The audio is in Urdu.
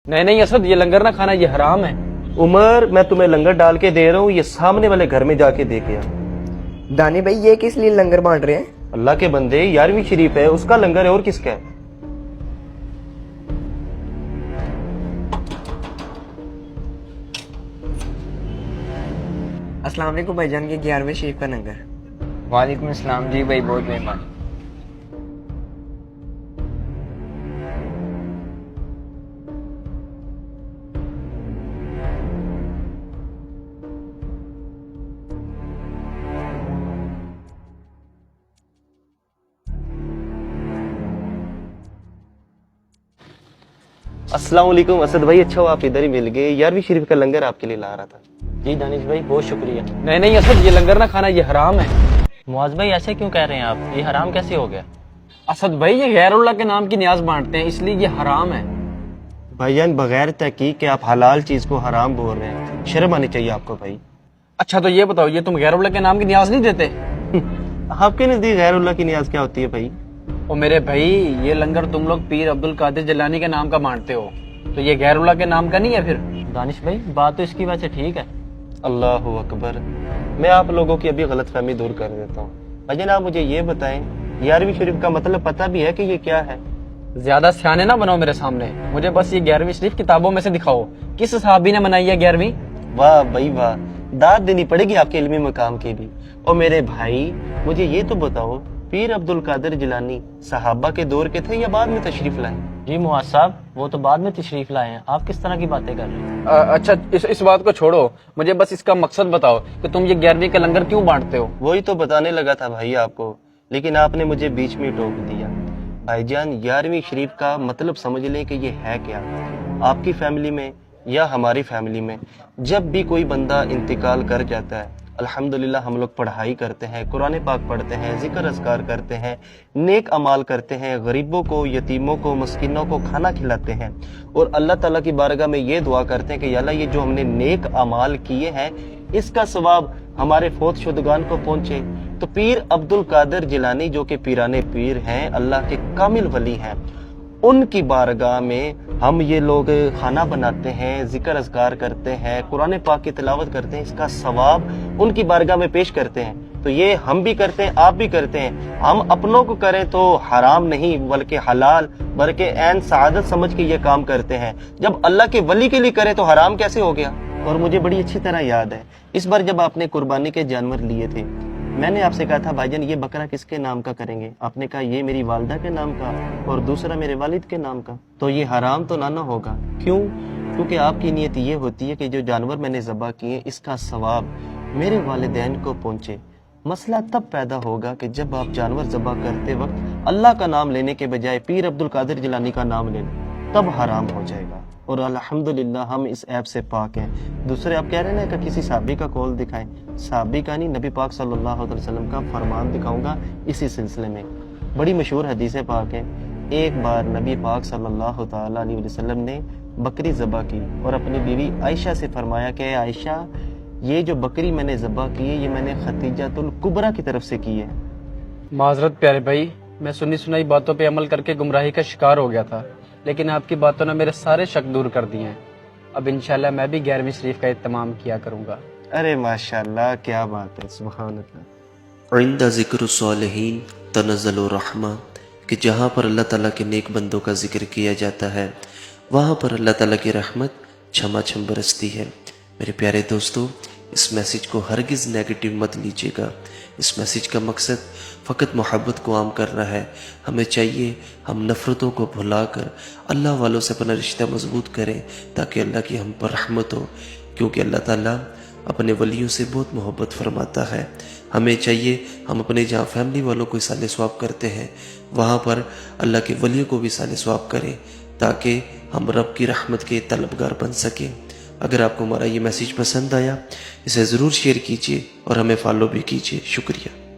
نہیں نہیں اسد، یہ لنگر نہ کھانا، یہ حرام ہے۔ عمر میں تمہیں لنگر ڈال کے دے رہا ہوں، یہ سامنے والے گھر میں جا کے دے کے آ۔ دانی بھائی یہ کس لیے لنگر بانٹ رہے ہیں؟ اللہ کے بندے، 11ویں شریف ہے، اس کا لنگر ہے اور کس کا ہے؟ السلام علیکم بھائی جان، یہ 11ویں شریف کا لنگر۔ وعلیکم السلام جی بھائی، بہت مہربانی۔ السلام علیکم اسد بھائی، اچھا ہو آپ ادھر ہی مل گئے، 11ویں شریف کا لنگر آپ کے لیے لا رہا تھا۔ جی دانش بھائی بہت شکریہ۔ نہیں نہیں اسد، یہ لنگر نہ کھانا، یہ حرام ہے۔ معاذ بھائی ایسے کیوں کہہ رہے ہیں آپ؟ یہ حرام کیسے ہو گیا؟ اسد بھائی یہ غیر اللہ کے نام کی نیاز بانٹتے ہیں، اس لیے یہ حرام ہے۔ بھائی جان بغیر تحقیق کے آپ حلال چیز کو حرام بول رہے ہیں، شرم آنی چاہیے آپ کو بھائی۔ اچھا تو یہ بتاؤ، یہ تم غیر اللہ کے نام کی نیاز نہیں دیتے؟ آپ کے نزدیک غیر اللہ کی نیاز کیا ہوتی ہے بھائی؟ او میرے بھائی، یہ لنگر تم لوگ پیر عبد القادر جیلانی کے نام کا بانٹتے ہو، تو یہ غیر اللہ کے نام کا نہیں ہے پھر؟ دانش بھائی بات تو اس کی وجہ سے ٹھیک ہے۔ اللہ اکبر، میں آپ لوگوں کی ابھی غلط فہمی دور کر دیتا ہوں۔ بھائی جان آپ مجھے یہ بتائیں، 11ویں شریف کا مطلب پتہ بھی ہے کہ یہ کیا ہے؟ زیادہ سیانے نہ بنو میرے سامنے، مجھے بس یہ 11ویں شریف کتابوں میں سے دکھاؤ، کس صحابی نے منائی ہے 11ویں؟ واہ بھائی واہ، داد دینی پڑے گی آپ کے علمی مقام کی بھی۔ اور میرے بھائی مجھے یہ تو بتاؤ، پیر عبد القادر جیلانی صحابہ کے دور کے تھے یا بعد میں تشریف لائے؟ جی معاذ صاحب، وہ تو بعد میں تشریف لائے ہیں، آپ کس طرح کی باتیں کر رہے ہیں؟ اچھا اس بات کو چھوڑو، مجھے بس اس کا مقصد بتاؤ کہ تم یہ 11ویں کا لنگر کیوں بانٹتے ہو؟ وہی تو بتانے لگا تھا بھائی آپ کو، لیکن آپ نے مجھے بیچ میں ٹوک دیا۔ بھائی جان 11ویں شریف کا مطلب سمجھ لیں کہ یہ ہے کیا۔ آپ کی فیملی میں یا ہماری فیملی میں جب بھی کوئی بندہ انتقال کر جاتا ہے، الحمدللہ ہم لوگ پڑھائی کرتے ہیں، قرآن پاک پڑھتے ہیں، ذکر اذکار کرتے ہیں، نیک اعمال کرتے ہیں، غریبوں کو، یتیموں کو، مسکینوں کو کھانا کھلاتے ہیں، اور اللہ تعالیٰ کی بارگاہ میں یہ دعا کرتے ہیں کہ یا اللہ یہ جو ہم نے نیک اعمال کیے ہیں اس کا ثواب ہمارے فوت شدگان کو پہنچے۔ تو پیر عبد القادر جیلانی جو کہ پیرانے پیر ہیں، اللہ کے کامل ولی ہیں، ان کی بارگاہ میں ہم یہ لوگ کھانا بناتے ہیں، ذکر اذکار کرتے ہیں، قرآن پاک کی تلاوت کرتے ہیں، اس کا ثواب ان کی بارگاہ میں پیش کرتے ہیں۔ تو یہ ہم بھی کرتے ہیں، آپ بھی کرتے ہیں۔ ہم اپنوں کو کریں تو حرام نہیں بلکہ حلال، بلکہ عین سعادت سمجھ کے یہ کام کرتے ہیں۔ جب اللہ کے ولی کے لیے کریں تو حرام کیسے ہو گیا؟ اور مجھے بڑی اچھی طرح یاد ہے، اس بار جب آپ نے قربانی کے جانور لیے تھے، میں نے آپ سے کہا تھا بھائی جان یہ بکرا کس کے نام کا کریں گے؟ آپ نے کہا یہ میری والدہ کے نام کا اور دوسرا میرے والد کے نام کا۔ تو یہ حرام تو نہ ہوگا، کیوں؟ کیونکہ آپ کی نیت یہ ہوتی ہے کہ جو جانور میں نے ذبح کیے اس کا ثواب میرے والدین کو پہنچے۔ مسئلہ تب پیدا ہوگا کہ جب آپ جانور ذبح کرتے وقت اللہ کا نام لینے کے بجائے پیر عبد القادر جیلانی کا نام لیں، تب حرام ہو جائے گا۔ اور الحمدللہ ہم اس عیب سے پاک ہیں۔ دوسرے آپ کہہ رہے ہیں کہ کسی صحابی کا قول دکھائیں، صحابی کا نہیں، نبی پاک صلی اللہ علیہ وسلم کا فرمان دکھاؤں گا اسی سلسلے میں۔ بڑی مشہور حدیث پاک ہے، ایک بار نبی پاک صلی اللہ تعالیٰ علیہ وسلم نے بکری ذبح کی اور اپنی بیوی عائشہ سے فرمایا کہ عائشہ یہ جو بکری میں نے ذبح کی ہے یہ میں نے ختیجۃ الکبریٰ کی طرف سے کی ہے۔ معذرت پیارے بھائی، میں سنی سنائی باتوں پہ عمل کر کے گمراہی کا شکار ہو گیا تھا، لیکن آپ کی باتوں نے میرے سارے شک دور کر دیے ہیں۔ اب انشاءاللہ میں بھی 11ویں شریف کا اہتمام کیا کروں گا۔ ارے ماشاءاللہ کیا بات ہے، سبحان اللہ۔ عند ذکر الصالحین تنزل الرحمہ، کہ جہاں پر اللہ تعالیٰ کے نیک بندوں کا ذکر کیا جاتا ہے وہاں پر اللہ تعالیٰ کی رحمت چھما چھم برستی ہے۔ میرے پیارے دوستو، اس میسیج کو ہرگز نیگیٹو مت لیجیے گا۔ اس میسیج کا مقصد فقط محبت کو عام کرنا ہے۔ ہمیں چاہیے ہم نفرتوں کو بھلا کر اللہ والوں سے اپنا رشتہ مضبوط کریں تاکہ اللہ کی ہم پر رحمت ہو، کیونکہ اللہ تعالیٰ اپنے ولیوں سے بہت محبت فرماتا ہے۔ ہمیں چاہیے ہم اپنے جہاں فیملی والوں کو اصال ثواب کرتے ہیں وہاں پر اللہ کے ولیوں کو بھی اصال ثواب کریں تاکہ ہم رب کی رحمت کے طلبگار بن سکیں۔ اگر آپ کو ہمارا یہ میسیج پسند آیا اسے ضرور شیئر کیجیے اور ہمیں فالو بھی کیجیے۔ شکریہ۔